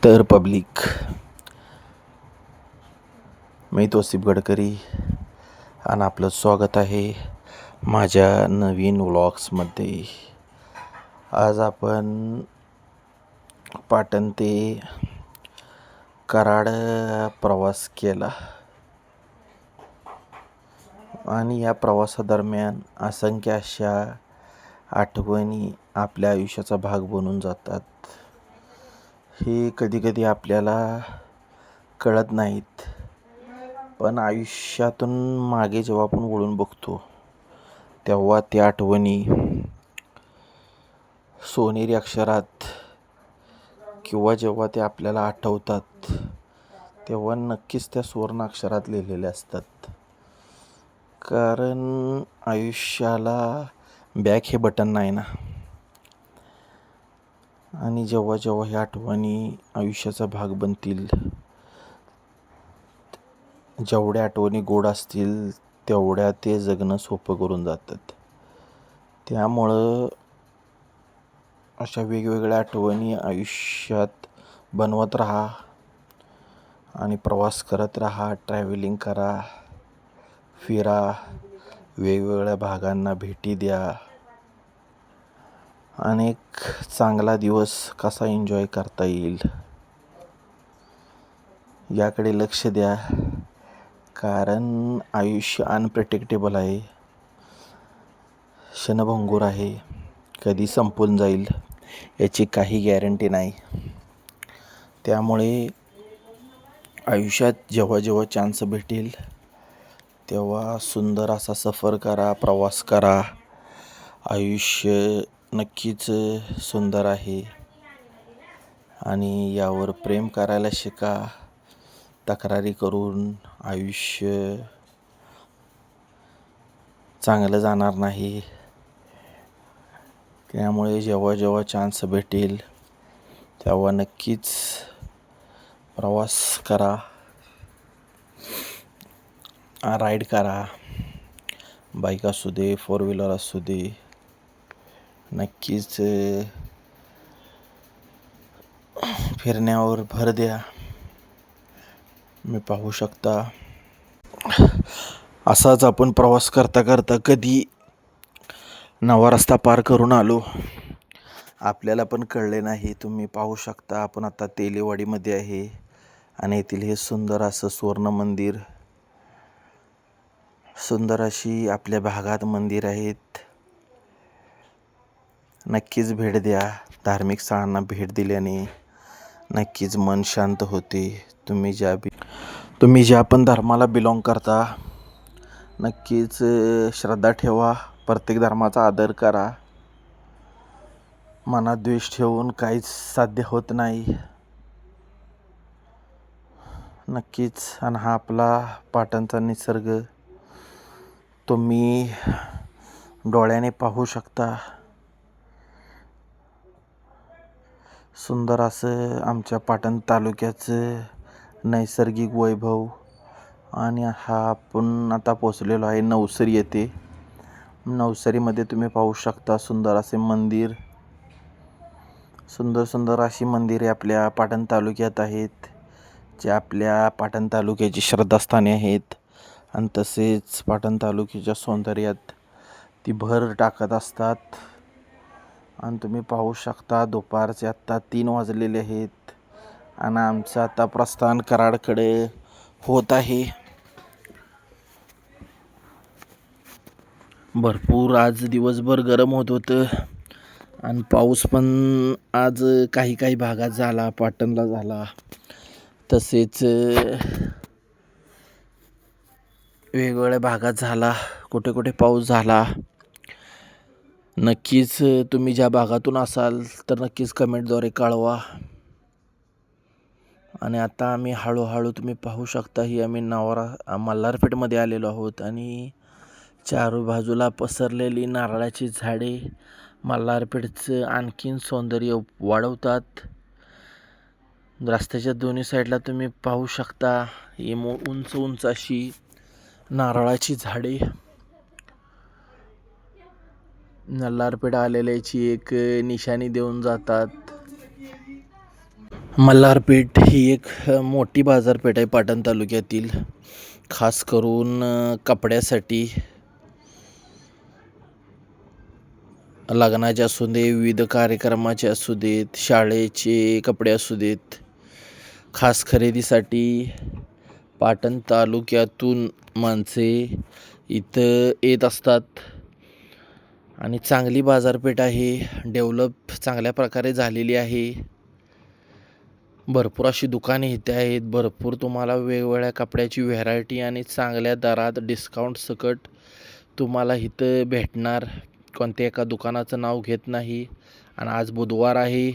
तर पब्लिक, मी तोसिफ गडकरी आणि आपलं स्वागत आहे माझ्या नवीन व्लॉग्समध्ये. आज आपण पाटण ते कराड प्रवास केला आणि या प्रवासादरम्यान असंख्य अशा आठवणी आपल्या आयुष्याचा भाग बनून जातात. हे कधीकधी आपल्याला कळत नाहीत, पण आयुष्यातून मागे जेव्हा आपण वळून बघतो तेव्हा त्या आठवणी सोनेरी अक्षरात किंवा जेव्हा ते आपल्याला आठवतात तेव्हा नक्कीच त्या सुवर्ण अक्षरात लिहिलेल्या असतात. कारण आयुष्याला बॅक हे बटन नाही ना. आणि जेव्हा जेव्हा ह्या आठवणी आयुष्याचा भाग बनतील, जेवढ्या आठवणी गोड असतील तेवढ्या ते जगणं सोपं करून जातात. त्यामुळं अशा वेगवेगळ्या आठवणी आयुष्यात बनवत राहा आणि प्रवास करत राहा, ट्रॅव्हलिंग करा, फिरा, वेगवेगळ्या भागांना भेटी द्या आणि एक चांगला दिवस कसा एन्जॉय करता येईल याकडे लक्ष द्या. कारण आयुष्य अनप्रेडिक्टेबल आहे, क्षणभंगूर आहे, कधी संपून जाईल याची काही गॅरंटी नाही. त्यामुळे आयुष्यात जेव्हा जेव्हा चान्स भेटेल तेव्हा सुंदर असा सफर करा, प्रवास करा. आयुष्य नक्कीच सुंदर आहे आणि यावर प्रेम करायला शिका. तक्रारी करून आयुष्य चांगलं जाणार नाही. त्यामुळे जेव्हा जेव्हा चान्स भेटेल तेव्हा नक्कीच प्रवास करा, राईड करा. बाईक असू दे, फोर व्हीलर असू दे, नक्कीच फिरण्यावर भर द्या. मी पाहू शकता असाच आपण प्रवास करता करता कधी नवा रस्ता पार करून आलो, आपल्याला पण कळले नाही. तुम्ही पाहू शकता आपण आता तेलेवाडीमध्ये आहे आणि येथील हे सुंदर असं सुवर्ण मंदिर, सुंदर अशी आपल्या भागात मंदिर आहेत. नक्कीच भेट द्या. धार्मिक स्थळांना भेट दिल्याने नक्कीच मन शांत होते. तुम्ही ज्या पण धर्माला बिलॉंग करता नक्कीच श्रद्धा ठेवा, प्रत्येक धर्माचा आदर करा. मनात द्वेष ठेवून काहीच साध्य होत नाही. नक्कीच. आणि हा आपला पाटणचा निसर्ग तुम्ही डोळ्याने पाहू शकता. सुंदर असं आमच्या पाटण तालुक्याचं नैसर्गिक वैभव. आणि हा आपण आता पोचलेलो आहे नवसरी येथे. नवसरीमध्ये तुम्ही पाहू शकता सुंदर असे मंदिर, सुंदर सुंदर अशी मंदिरे आपल्या पाटण तालुक्यात आहेत, जे आपल्या पाटण तालुक्याची श्रद्धास्थाने आहेत. आणि तसेच पाटण तालुक्याच्या सौंदर्यात ती भर टाकत असतात. आणि तुम्ही पाहू शकता दुपारचे आत्ता 3 वाजलेले आहेत आणि आमचं आता प्रस्थान कराडकडे होत आहे. भरपूर आज दिवसभर गरम होत होतं आणि पाऊस पण आज काही काही भागात झाला, पाटणला झाला, तसेच वेगवेगळ्या भागात झाला, कुठे कुठे पाऊस झाला. नक्कीच तुम्ही ज्या भागातून असाल तर नक्कीच कमेंटद्वारे कळवा. आणि आता आम्ही हळूहळू तुम्ही पाहू शकता ही आम्ही मल्हारपेठमध्ये आलेलो आहोत आणि चारू बाजूला पसरलेली नारळाची झाडे मल्हारपेठचं आणखीन सौंदर्य वाढवतात. रस्त्याच्या दोन्ही साईडला तुम्ही पाहू शकता ही उंच उंच अशी नारळाची झाडे मल्हारपेठ आलेल्याची एक निशाणी देऊन जातात. मल्हारपेठ ही एक मोठी बाजारपेठ आहे पाटण तालुक्यातील. खास करून कपड्यासाठी, लग्नाचे असू दे, विविध कार्यक्रमाचे असू देत, शाळेचे कपडे असू देत, खास खरेदीसाठी पाटण तालुक्यातून माणसे इथं येत असतात. आणि चांगली बाजारपेठ आहे, डेव्हलप चांगल्या प्रकारे झालेली आहे. भरपूर अशी दुकाने इथे आहेत. भरपूर तुम्हाला वेगवेगळ्या कपड्याची व्हेरायटी आणि चांगल्या दरात डिस्काउंट सकट तुम्हाला इथं भेटणार. कोणत्या एका दुकानाचं नाव घेत नाही. आणि आज बुधवार आहे.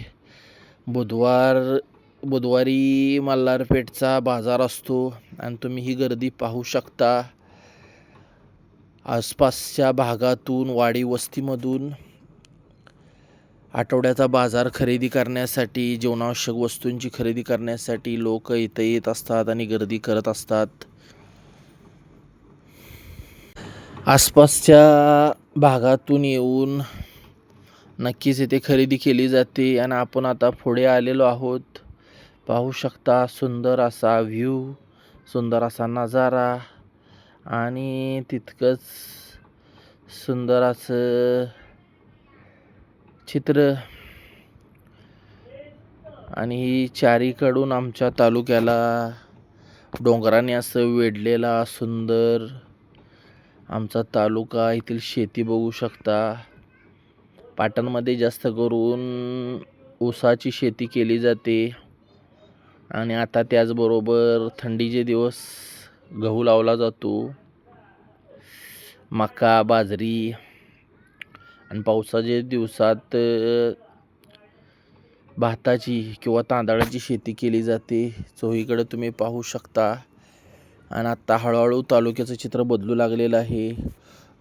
बुधवारी मल्हारपेठचा बाजार असतो आणि तुम्ही ही गर्दी पाहू शकता. आसपासच्या भागातून, वाडी वस्तीमधून आठवड्याचा बाजार खरेदी करण्यासाठी, जीवनावश्यक वस्तूंची खरेदी करण्यासाठी लोक इथे येत असतात आणि गर्दी करत असतात. आसपासच्या भागातून येऊन नक्कीच इथे खरेदी केली जाते. आणि आपण आता पुढे आलेलो आहोत. पाहू शकता सुंदर असा व्ह्यू, सुंदर असा नजारा आणि तितकंच सुंदर असं चित्र. आणि चारीकडून आमच्या तालुक्याला डोंगराने असं वेढलेला सुंदर आमचा तालुका. येथील शेती बघू शकता. पाटणमध्ये जास्त करून ऊसाची शेती केली जाते. आणि आता त्याचबरोबर थंडीचे दिवस गहू लावला जातो, मका, बाजरी. आणि पावसाच्या दिवसात भाताची किंवा तांदळाची शेती केली जाते. चोहीकडे तुम्ही पाहू शकता. आणि आत्ता हळूहळू तालुक्याचं चित्र बदलू लागलेलं आहे.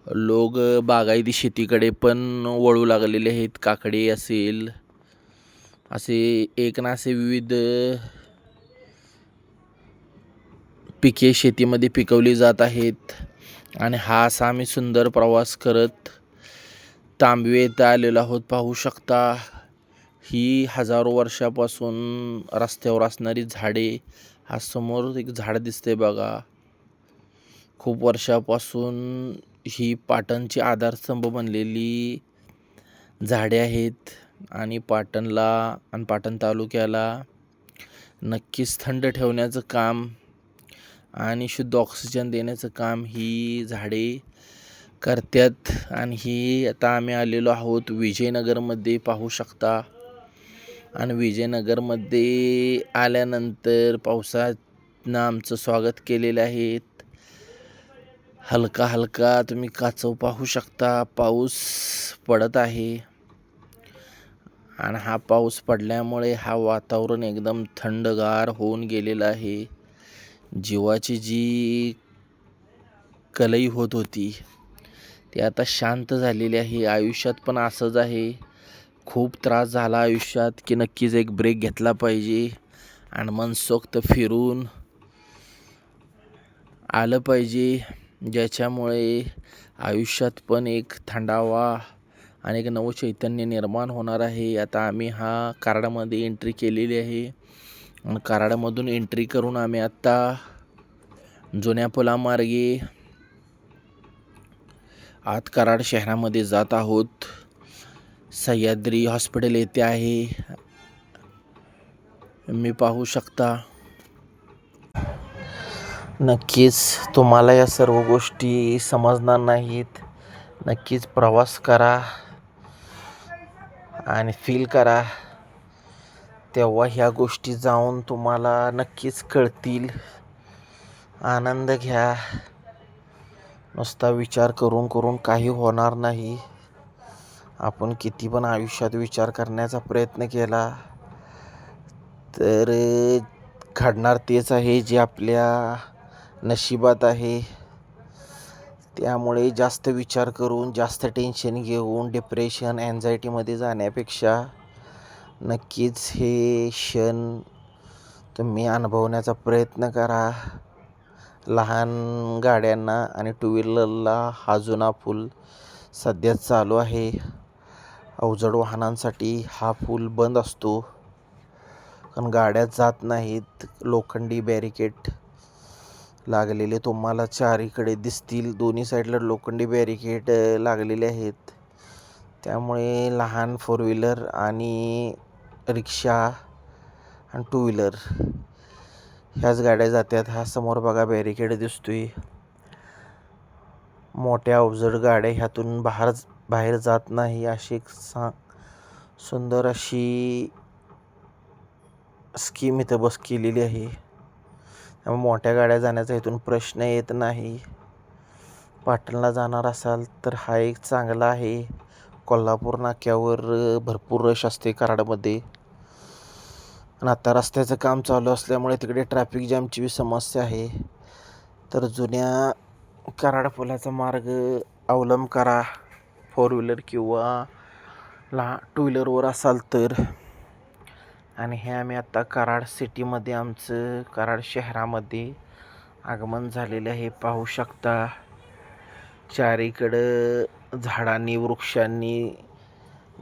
लोक बागायती शेतीकडे पण वळू लागलेले आहेत. काकडे असेल, असे एक ना असे विविध पिके शेतीमध्ये पिकवली जात आहेत. आणि हा असा आम्ही सुंदर प्रवास करत तांबवे येथे आलेलो आहोत. पाहू शकता ही हजारो वर्षापासून रस्त्यावर असणारी झाडे. हा समोर एक झाड दिसते बघा. खूप वर्षापासून ही पाटणची आधारस्तंभ बनलेली झाडे आहेत. आणि पाटणला आणि पाटण तालुक्याला नक्कीच थंड ठेवण्याचं काम आणि शुद्ध ऑक्सिजन देण्याचं काम ही झाडे करतात. आणि ही आता आम्ही आलेलो आहोत विजयनगरमध्ये, पाहू शकता. आणि विजयनगरमध्ये आल्यानंतर पावसानं आमचं स्वागत केलेलं आहे. हलका हलका तुम्ही कासव पाहू शकता. पाऊस पडत आहे. आणि हा पाऊस पडल्यामुळे हा वातावरण एकदम थंडगार होऊन गेलेलं आहे. जीवाची जी कलई होत होती ती आता शांत झालेली आहे. आयुष्यात पण असंच आहे. खूप त्रास झाला आयुष्यात की नक्कीच एक ब्रेक घेतला पाहिजे आणि मनसोक्त फिरून आलं पाहिजे, ज्याच्यामुळे आयुष्यात पण एक थंडावा आणि एक नवं चैतन्य निर्माण होणार आहे. आता आम्ही हा कराडामध्ये एंट्री केलेली आहे. आणि कराडामधून एंट्री करून आम्ही आत्ता जुन्या पुलामार्गे आत कराड शहरामध्ये जात आहोत. सह्याद्री हॉस्पिटल येथे आहे, मी पाहू शकता. नक्कीच तुम्हाला या सर्व गोष्टी समजणार नाहीत. नक्कीच प्रवास करा आणि फील करा, तेव्हा ह्या गोष्टी जाऊन तुम्हाला नक्कीच कळतील. आनंद घ्या. नुसता विचार करून काही होणार नाही. आपण किती पण आयुष्यात विचार करण्याचा प्रयत्न केला तर घडणार तेच आहे जे आपल्या नशिबात आहे. त्यामुळे जास्त विचार करून, जास्त टेन्शन घेऊन डिप्रेशन, अँझायटीमध्ये जाण्यापेक्षा नक्कीच हे क्षण तुम्ही अनुभवण्याचा प्रयत्न करा. लहान गाड्यांना आणि टू व्हीलरला हा जुना पूल सध्या चालू आहे. अवजड वाहनांसाठी हा पूल बंद असतो, कारण गाड्या जात नाहीत. लोखंडी बॅरिकेड लागलेले तुम्हाला चारीकडे दिसतील. दोन्ही साईडला लोखंडी बॅरिकेड लागलेले आहेत. त्यामुळे लहान 4 व्हीलर आणि रिक्षा आणि 2 व्हीलर ह्याच गाड्या जातात. हा समोर बघा बॅरिकेड दिसतोय. मोठ्या अवजड गाड्या ह्यातून बाहेर जात नाही. अशी एक सुंदर अशी स्कीम इथं बस केलेली आहे. त्यामुळे मोठ्या गाड्या जाण्याचा इथून प्रश्न येत नाही. पाटणला जाणार असाल तर हा एक चांगला आहे. कोल्हापूर नाक्यावर भरपूर रश असते कराडमध्ये. आणि आता रस्त्याचं काम चालू असल्यामुळे तिकडे ट्रॅफिक जॅमची समस्या आहे. तर जुन्या कराड पुलाचा मार्ग अवलंब करा 4 व्हीलर किंवा 2 व्हीलरवर असाल तर. आणि हे आम्ही आत्ता कराड सिटीमध्ये आमचं कराड शहरामध्ये आगमन झालेलं आहे. पाहू शकता चारीकडं झाडांनी वृक्षांनी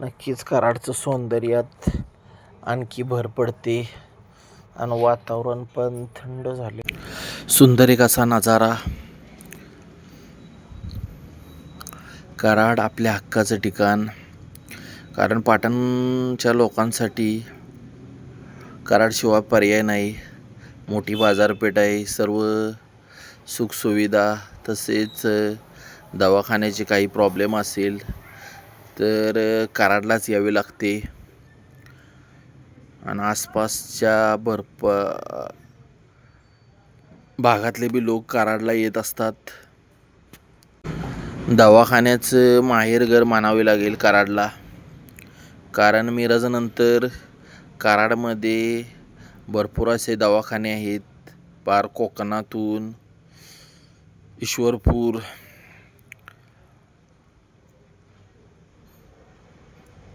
नक्कीच कराडचं सौंदर्यात आणखी भर पडते. आणि वातावरण पण थंड झाले. सुंदर एक असा नजारा. कराड आपल्या हक्काचं ठिकाण. कारण पाटणच्या लोकांसाठी कराडशिवाय पर्याय नाही. मोठी बाजारपेठ आहे. सर्व सुखसुविधा तसेच दवाखान्याचे काही प्रॉब्लेम असेल तर कराडलाच यावे लागते. आणि आसपासच्या भागातले बी लोक कराडला येत असतात. दवाखान्याचं माहेरघर मानावे लागेल कराडला. कारण मिरजनंतर कराडमध्ये भरपूर असे दवाखाने आहेत. पार कोकणातून ईश्वरपूर,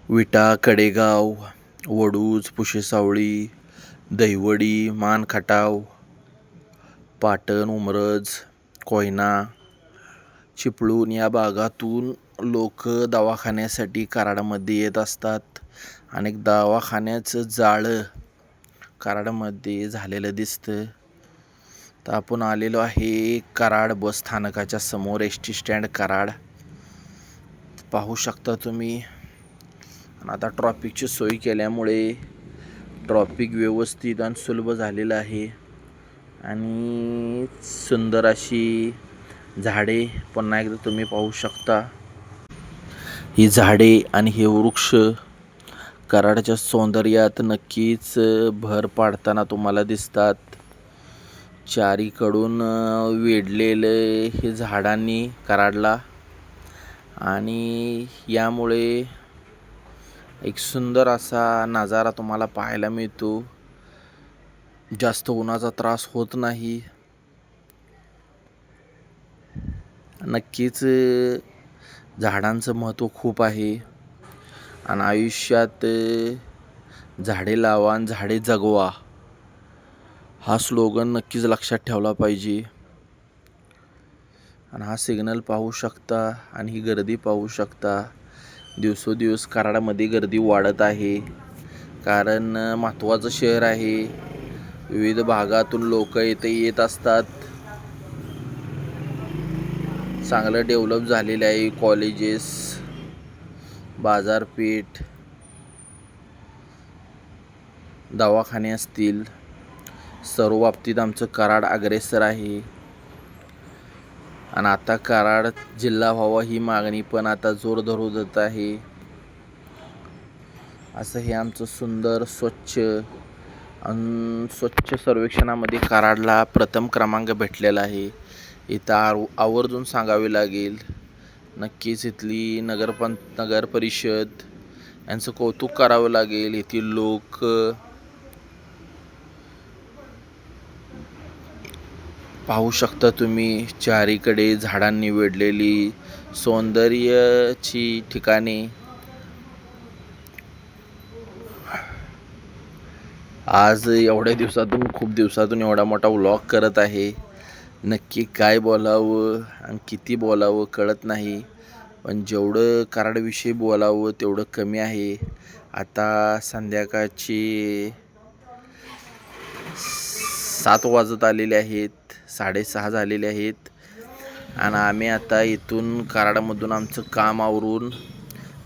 विटा, कडेगाव, वडूज, पुशेसावळी, दहिवडी, मानखटाव, पाटण, उमरज, कोयना, चिपळूण या भागातून लोक दवाखान्यासाठी कराडमध्ये येत असतात. अनेक दवाखान्याचं जाळं कराडमध्ये झालेलं दिसतं. तर आपण आलेलो आहे कराड बस स्थानकाच्या समोर. ST स्टँड कराड पाहू शकता तुम्ही. आणि आता ट्रॉफिकची सोय केल्यामुळे ट्रॉफिक व्यवस्थित आणि सुलभ झालेलं आहे. आणि सुंदर अशी झाडे पुन्हा एकदा तुम्ही पाहू शकता. ही झाडे आणि हे वृक्ष कराडच्या सौंदर्यात नक्कीच भर पाडताना तुम्हाला दिसतात. चारीकडून वेढलेले हे झाडांनी कराडला. आणि यामुळे एक सुंदर असा नजारा तुम्हाला पाहायला मिळतो. जास्त उन्हाचा त्रास होत नाही. नक्कीच झाडांचं महत्त्व खूप आहे. आणि आयुष्यात झाडे लावा आणि झाडे जगवा हा स्लोगन नक्कीच लक्षात ठेवला पाहिजे. आणि हा सिग्नल पाहू शकता आणि ही गर्दी पाहू शकता. दिवसोदिवस कराडमध्ये गर्दी वाढत आहे. कारण महत्त्वाचं शहर आहे. विविध भागातून लोक इथे येत असतात. चांगलं डेव्हलप झालेलं आहे. कॉलेजेस, बाजारपेठ, दवाखाने असतील, सर्व बाबतीत आमचं कराड अग्रेसर आहे. आणि आता कराड जिल्हा व्हावा ही मागणी पण आता जोर धरत आहे. असं हे आमचं सुंदर स्वच्छ सर्वेक्षणामध्ये कराडला प्रथम क्रमांक भेटलेला आहे. इथं आवर्जून सांगावे लागेल. नक्कीच इथली नगर परिषद यांचं कौतुक करावं लागेल. येथील लोक पाहू शकता तुम्ही चारीकडे झाडांनी वेढलेली सौंदर्याची ठिकाणे. आज खूप दिवसातून एवढा मोठा व्लॉग करत आहे. नक्की काय बोलावं आणि किती बोलावं कळत नाही. पण जेवढं कराडविषयी बोलावं तेवढं कमी आहे. आता संध्याकाळची 7 वाजत आलेले आहेत, 6:30 झालेले आहेत आणि आम्ही आता इथून कराडमधून आमचं काम आवरून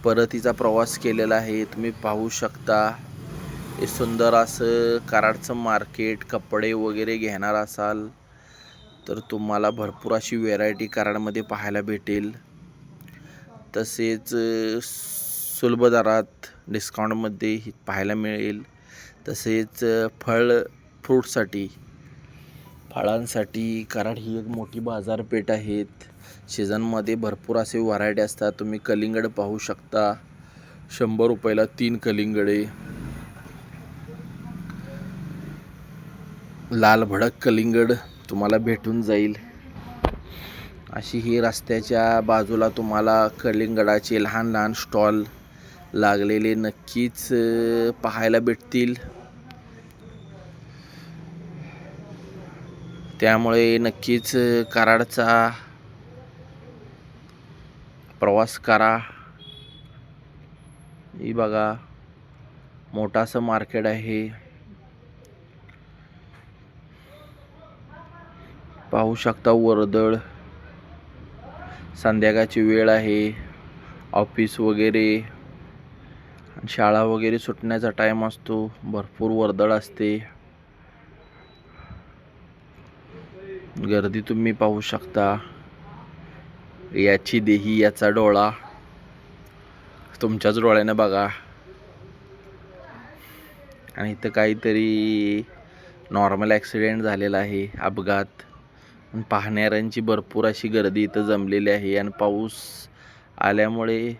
परतीचा प्रवास केलेला आहे. तुम्ही पाहू शकता हे सुंदर असं कराडचं मार्केट. कपडे वगैरे घेणार असाल तर तुम्हाला भरपूर अशी व्हेरायटी कराडमध्ये पाहायला भेटेल. तसेच सुलभ दरात डिस्काउंटमध्ये पाहायला मिळेल. तसेच फळांसाठी कराड ही एक मोठी बाजारपेठ आहे. सीझनमध्ये भरपूर असे व्हरायटी असतात. तुम्ही कलिंगड पाहू शकता, 100 रुपयाला 3 कलिंगडे. लाल भडक कलिंगड तुम्हाला भेटून जाईल. अशी ही रस्त्याच्या बाजूला तुम्हाला कलिंगडाचे लहान लहान स्टॉल लागलेले नक्कीच पाहायला भेटतील. त्यामुळे नक्कीच कराडचा प्रवास करा. ही बघा मोठासं मार्केट आहे, पाहू शकता. वर्दळ, संध्याकाळची वेळ आहे, ऑफिस वगैरे शाळा वगैरे सुटण्याचा टाईम असतो, भरपूर वर्दळ असते. गर्दी तुम्ही पाहू शकता. याची देही याचा डोळा, तुमच्याच डोळ्याने बघा. आणि इथं काहीतरी नॉर्मल ॲक्सिडेंट झालेला आहे, अपघात. पाहणाऱ्यांची भरपूर अशी गर्दी इथं जमलेली आहे. आणि पाऊस आल्यामुळे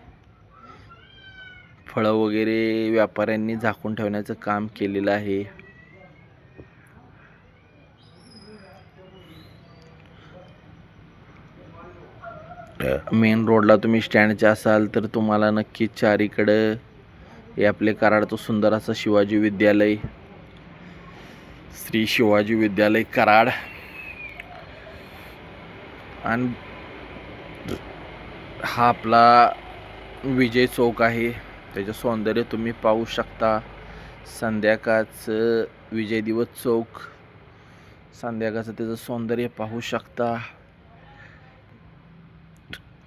फळं वगैरे व्यापाऱ्यांनी झाकून ठेवण्याचं काम केलेलं आहे. मेन रोडला तुम्ही स्टँडच्या असाल तर तुम्हाला नक्कीच चारीकडं हे आपले कराडचं सुंदर असं शिवाजी विद्यालय, श्री शिवाजी विद्यालय कराड. आणि हा आपला विजय चौक आहे, त्याचं सौंदर्य तुम्ही पाहू शकता. संध्याकाळचं विजय दिवस चौक, संध्याकाळचं त्याचं सौंदर्य पाहू शकता.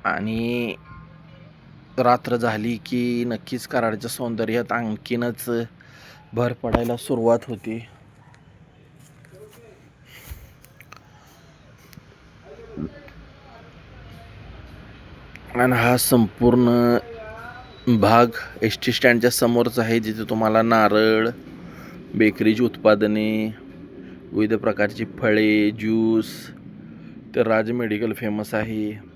आणि रात्र झाली की नक्कीच कराडच्या सौंदर्यात आणखीनच भर पडायला सुरुवात होते. आणि हा संपूर्ण भाग एस टी स्टँडच्या समोरच आहे, जिथे तुम्हाला नारळ, बेकरीची उत्पादने, विविध प्रकारची फळे, ज्यूस. तर राज मेडिकल फेमस आहे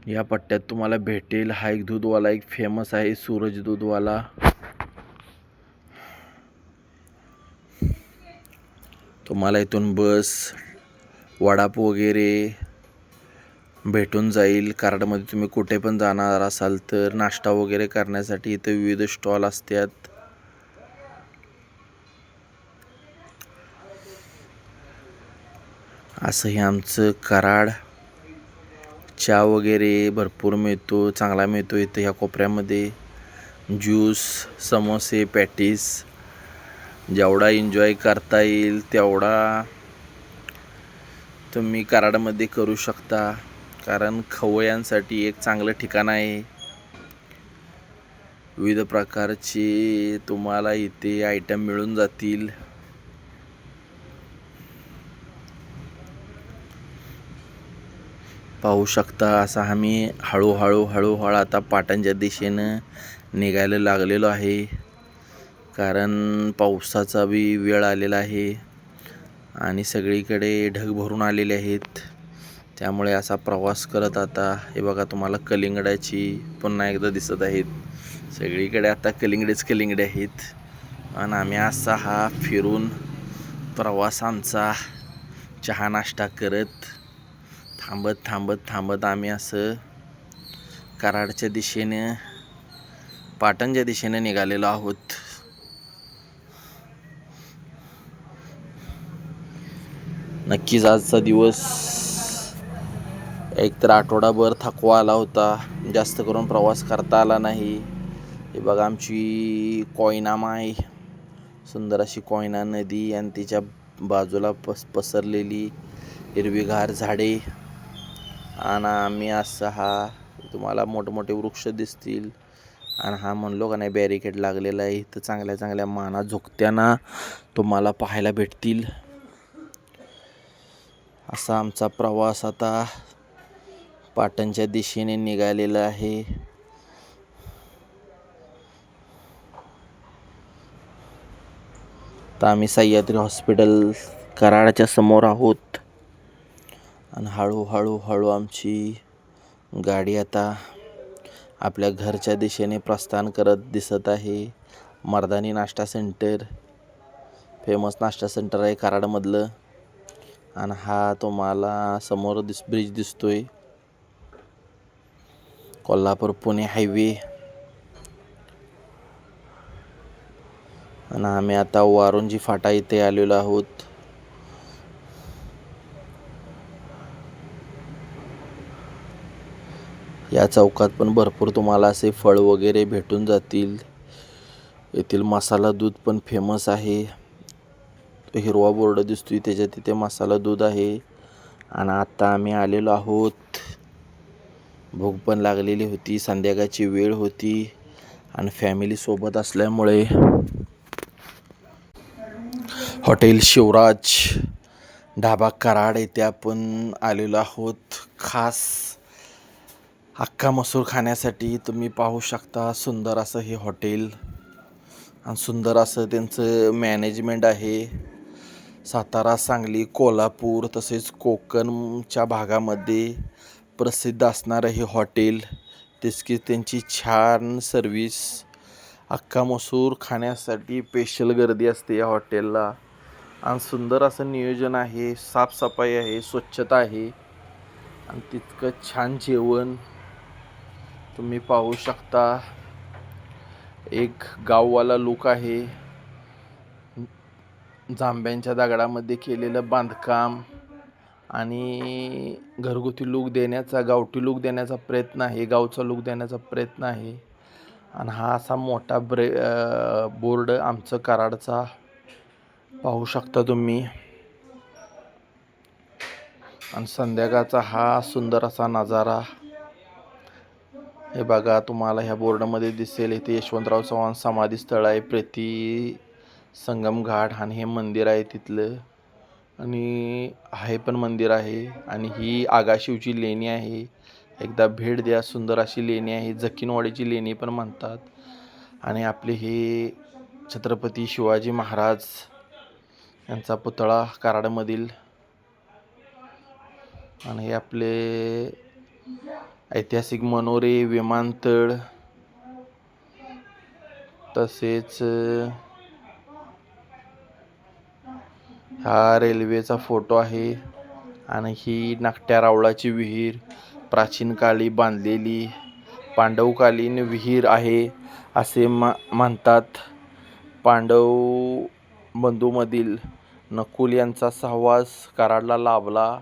या पट्ट्यात तुम्हाला भेटेल. हा एक दूधवाला एक फेमस आहे, सूरज दूधवाला. तुम्हाला इथून बस, वडापाव वगैरे भेटून जाईल. कराडमध्ये तुम्ही कुठे पण जाणार असाल तर नाश्ता वगैरे करण्यासाठी इथे विविध स्टॉल असतात. असं हे आमचं कराड. चहा वगैरे भरपूर मिळतो, चांगला मिळतो इथं ह्या कोपऱ्यामध्ये. ज्यूस, समोसे, पॅटीस, जेवढा एन्जॉय करता येईल तेवढा तुम्ही कराडमध्ये करू शकता. कारण खवय्यांसाठी एक चांगलं ठिकाण आहे. विविध प्रकारचे तुम्हाला इथे आयटम मिळून जातील. पाहू शकता. असा आम्ही हळूहळू आता पाटणच्या दिशेनं निघायला लागलेलो आहे. कारण पावसाचा बी वेळ आलेला आहे आणि सगळीकडे ढग भरून आलेले आहेत. त्यामुळे असा प्रवास करत आता हे बघा तुम्हाला कलिंगडाची पुन्हा एकदा दिसत आहेत. सगळीकडे आता कलिंगडे आहेत. आणि आम्ही असा हा फिरून प्रवास आमचा चहा नाश्ता करत थांबत आम्ही असं कराडच्या दिशेने, पाटणच्या दिशेने निघालेलो आहोत. नक्कीच आजचा दिवस एकतर आठवडाभर थकवा आला होता, जास्त करून प्रवास करता आला नाही. हे बघा आमची कोयनामाय सुंदर अशी कोयना नदी आणि तिच्या बाजूला पसरलेली हिरवीगार झाडे आणि आम्ही असं हा तुम्हाला मोठमोठे वृक्ष दिसतील आणि हा म्हणलो का नाही बॅरिकेड लागलेला आहे. इथं चांगल्या चांगल्या माना झुकत्याना तुम्हाला पाहायला भेटतील. असा आमचा प्रवास आता पाटणच्या दिशेने निघालेला आहे. तर आम्ही सह्याद्री हॉस्पिटल कराडच्या समोर आहोत आणि हळूहळू आमची गाडी आता आपल्या घरच्या दिशेने प्रस्थान करत दिसत आहे. मर्दानी नाश्ता सेंटर फेमस नाश्ता सेंटर आहे कराडमधलं आणि हा तुम्हाला समोर ब्रिज दिसतोय कोल्हापूर पुणे हायवे. आणि आम्ही आता वारुंजी फाटा इथे आलेलो आहोत. या चौकात पण भरपूर तुम्हाला असे फळ वगैरे भेटून जातील. येथील मसाला दूध पण फेमस आहे. हिरवा बोर्ड दिसतोय त्याच्या तिथे मसाला दूध आहे. आणि आता आम्ही आलेलो आहोत. भूक पण लागलेली होती, संध्याकाळची वेळ होती आणि फॅमिली सोबत असल्यामुळे हॉटेल शिवराज ढाबा कराड येथे आपण आलेलो आहोत. खास अख्खा मसूर खाण्यासाठी. तुम्ही पाहू शकता सुंदर असं हे हॉटेल आणि सुंदर असं त्यांचं मॅनेजमेंट आहे. सातारा, सांगली, कोल्हापूर तसेच कोकणच्या भागामध्ये प्रसिद्ध असणारं हे हॉटेल. की त्यांची छान सर्विस. अख्खा मसूर खाण्यासाठी स्पेशल गर्दी असते या हॉटेलला आणि सुंदर असं नियोजन आहे, साफसफाई आहे, स्वच्छता आहे आणि तितकं छान जेवण तुम्ही पाहू शकता. एक गाववाला लुक आहे. जांभ्यांच्या दगडामध्ये केलेलं बांधकाम आणि घरगुती लूक देण्याचा, गावठी लूक देण्याचा प्रयत्न आहे, गावचा लूक देण्याचा प्रयत्न आहे. आणि हा असा मोठा बोर्ड आमचं कराडचा पाहू शकता तुम्ही. आणि संध्याकाळचा हा सुंदर असा नजारा हे बघा तुम्हाला ह्या बोर्डामध्ये दिसेल. इथे यशवंतराव चव्हाण समाधी स्थळ आहे, प्रीती संगम घाट आणि हे मंदिर आहे तिथलं. आणि हे पण मंदिर आहे आणि ही आगाशिवची लेणी आहे. एकदा भेट द्या. सुंदर अशी लेणी आहे, जखीनवाडीची लेणी पण म्हणतात. आणि आपले हे छत्रपती शिवाजी महाराज यांचा पुतळा कराडमधील. आणि हे आपले ऐतिहासिक मनोरे, विमानतळ तसेच हा रेल्वेचा फोटो आहे. आणि ही नाकट्या रावळाची विहीर प्राचीन काळी बांधलेली पांडवकालीन विहीर आहे असे म्हणतात. पांडव बंधूमधील नकुल यांचा सहवास कराडला लाभला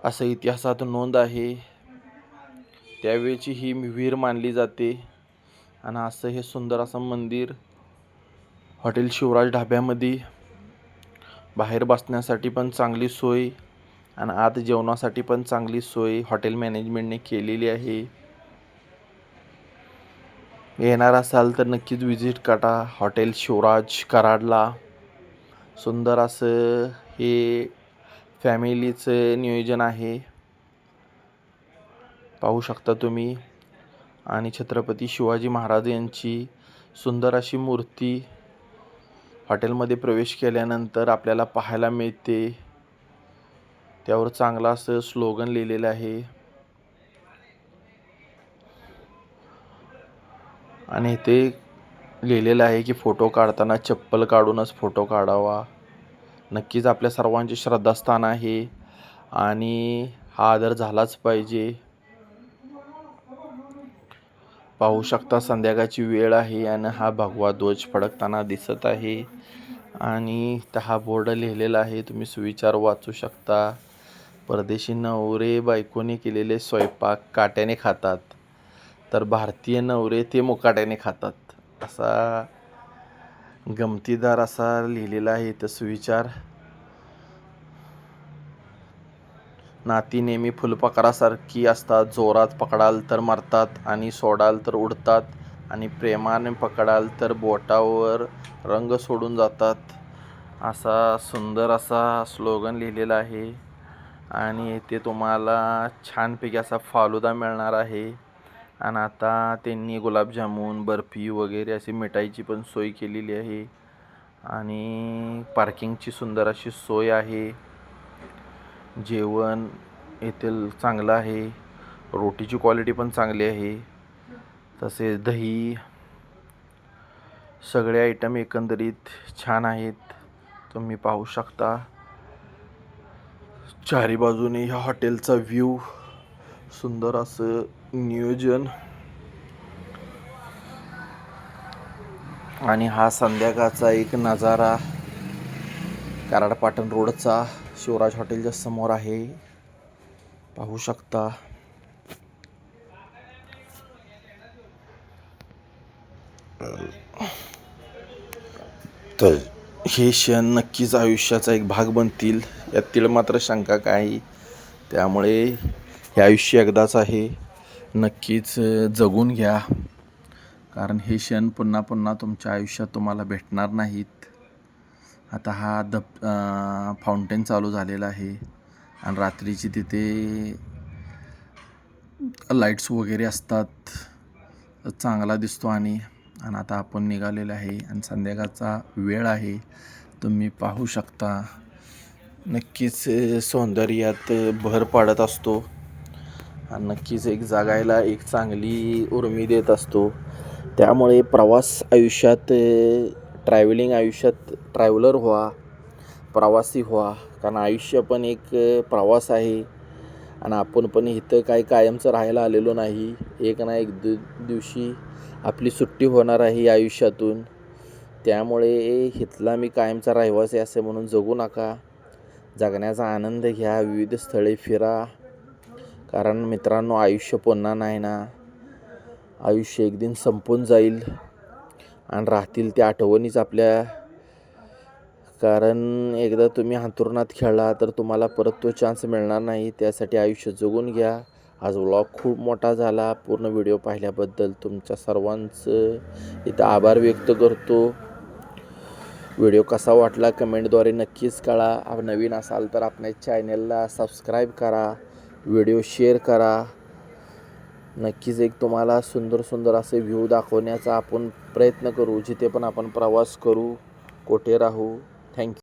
असं इतिहासात नोंद आहे. त्यावेळची ही विहीर मानली जाते. आणि असं हे सुंदर असं मंदिर हॉटेल शिवराज ढाब्यामध्ये. बाहेर बसण्यासाठी पण चांगली सोय आणि आत जेवणासाठी पण चांगली सोय हॉटेल मॅनेजमेंटने केलेली आहे. येणार असाल तर नक्कीच विजिट करा हॉटेल शिवराज कराडला. सुंदर असं हे फॅमिलीचं नियोजन आहे, पाहू शकता तुम्ही. आणि छत्रपती शिवाजी महाराज यांची सुंदर अशी मूर्ती हॉटेलमध्ये प्रवेश केल्यानंतर आपल्याला पाहायला मिळते. त्यावर चांगलं असं स्लोगन लिहिलेलं आहे. आणि ते लिहिलेलं आहे की फोटो काढताना चप्पल काढूनच फोटो काढावा. नक्कीच आपल्या सर्वांचे श्रद्धास्थान आहे आणि हा आदर झालाच पाहिजे. पाहू शकता संध्याकाळची वेळ आहे आणि हा भगवा ध्वज फडकताना दिसत आहे. आणि हा बोर्ड लिहिलेला आहे, तुम्ही सुविचार वाचू शकता. परदेशी नवरे बायकोने केलेले स्वयंपाक काट्याने खातात, तर भारतीय नवरे ते मुकाट्याने खातात, असा गमतीदार असा लिहिलेला आहे इथं सुविचार. नाती नेहमी फुलपाखरासारखी असतात, जोरात पकडाल तर मरतात आणि सोडाल तर उडतात आणि प्रेमाने पकडाल तर बोटावर रंग सोडून जातात. असा सुंदर असा स्लोगन लिहिलेला आहे आणि इथे तुम्हाला छानपैकी असा फालुदा मिळणार आहे. आणि आता त्यांनी गुलाबजामुन, बर्फी वगैरे अशी मिठाईची पण सोय केलेली आहे आणि पार्किंगची सुंदर अशी सोय आहे. जेवण येथील चांगलं आहे, रोटीची क्वालिटी पण चांगली आहे, तसेच दही, सगळे आयटम एकंदरीत छान आहेत. तुम्ही पाहू शकता चारी बाजूने ह्या हॉटेलचा व्ह्यू, सुंदर असं नियोजन आणि हा संध्याकाळचा एक नजारा कराड पाटण रोडचा शिवराज हॉटेलच्या समोर आहे, पाहू शकता. तर हे क्षण नक्कीच आयुष्याचा एक भाग बनतील यातील मात्र शंका काही. त्यामुळे हे आयुष्य एकदाच आहे, नक्कीच जगून घ्या, कारण हे क्षण पुन्हा पुन्हा तुमच्या आयुष्यात तुम्हाला भेटणार नाहीत. आता हा फाउंटेन चालू झालेला आहे आणि रात्रीची तिथे लाईट्स वगैरे असतात, चांगला दिसतो. आणि आता आपण निघालेलं आहे आणि संध्याकाळचा वेळ आहे, तुम्ही पाहू शकता. नक्कीच सौंदर्यात भर पाडत असतो आणि नक्कीच एक जगायला एक चांगली उर्मी देत असतो. त्यामुळे प्रवास आयुष्यात, ट्रॅव्हलिंग आयुष्यात ट्रॅव्हलर व्हा, प्रवासी व्हा, कारण आयुष्य पण एक प्रवास आहे आणि आपण पण इथं काही कायमचं राहायला आलेलो नाही. एक ना एक दिवशी आपली सुट्टी होणार आहे आयुष्यातून. त्यामुळे इथला मी कायमचा रहिवासी असे म्हणून जगू नका, जगण्याचा आनंद घ्या, विविध स्थळे फिरा, कारण मित्रांनो आयुष्य पुन्हा नाही ना. आयुष्य एक दिन संपून जाईल आणि राहतील त्या आठवणीच आपल्या. कारण एकदा तुम्ही अंथरुणात खेळला तर तुम्हाला परत तो चान्स मिळणार नाही. त्यासाठी आयुष्य जगून घ्या. आज व्लॉग खूप मोठा झाला. पूर्ण व्हिडिओ पाहिल्याबद्दल तुमच्या सर्वांचं इथं आभार व्यक्त करतो. व्हिडिओ कसा वाटला कमेंटद्वारे नक्कीच कळवा. नवीन असाल तर आपल्या चॅनलला सबस्क्राईब करा, व्हिडिओ शेअर करा. नक्कीच एक तुम्हाला सुंदर सुंदर असे व्ह्यू दाखवण्याचा आपण प्रयत्न करू, जिथे पण आपण प्रवास करू, कुठे राहू. थँक्यू.